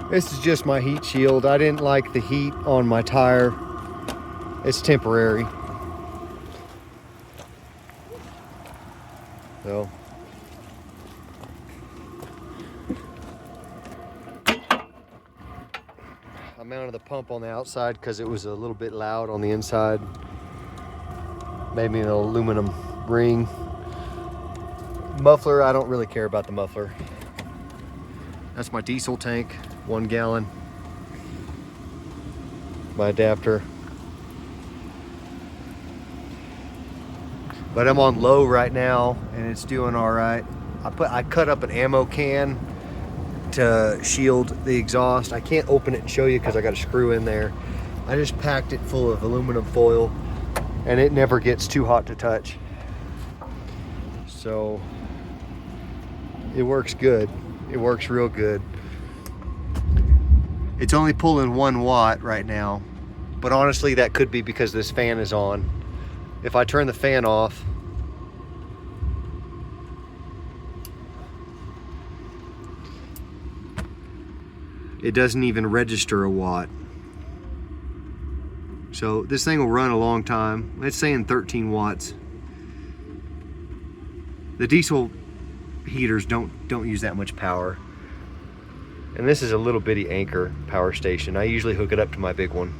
This is just my heat shield. I didn't like the heat on my tire. It's temporary. So. I mounted the pump on the outside because it was a little bit loud on the inside. Made me an aluminum ring. Muffler, I don't really care about the muffler. That's my diesel tank, 1 gallon. My adapter. But I'm on low right now and it's doing all right. I cut up an ammo can to shield the exhaust. I can't open it and show you because I got a screw in there. I just packed it full of aluminum foil and it never gets too hot to touch. So it works good. It works real good. It's only pulling 1 watt right now, but honestly that could be because this fan is on. If I turn the fan off, it doesn't even register a watt. So this thing will run a long time. It's saying 13 watts. The diesel heaters don't use that much power. And this is a little bitty Anker power station. I usually hook it up to my big one.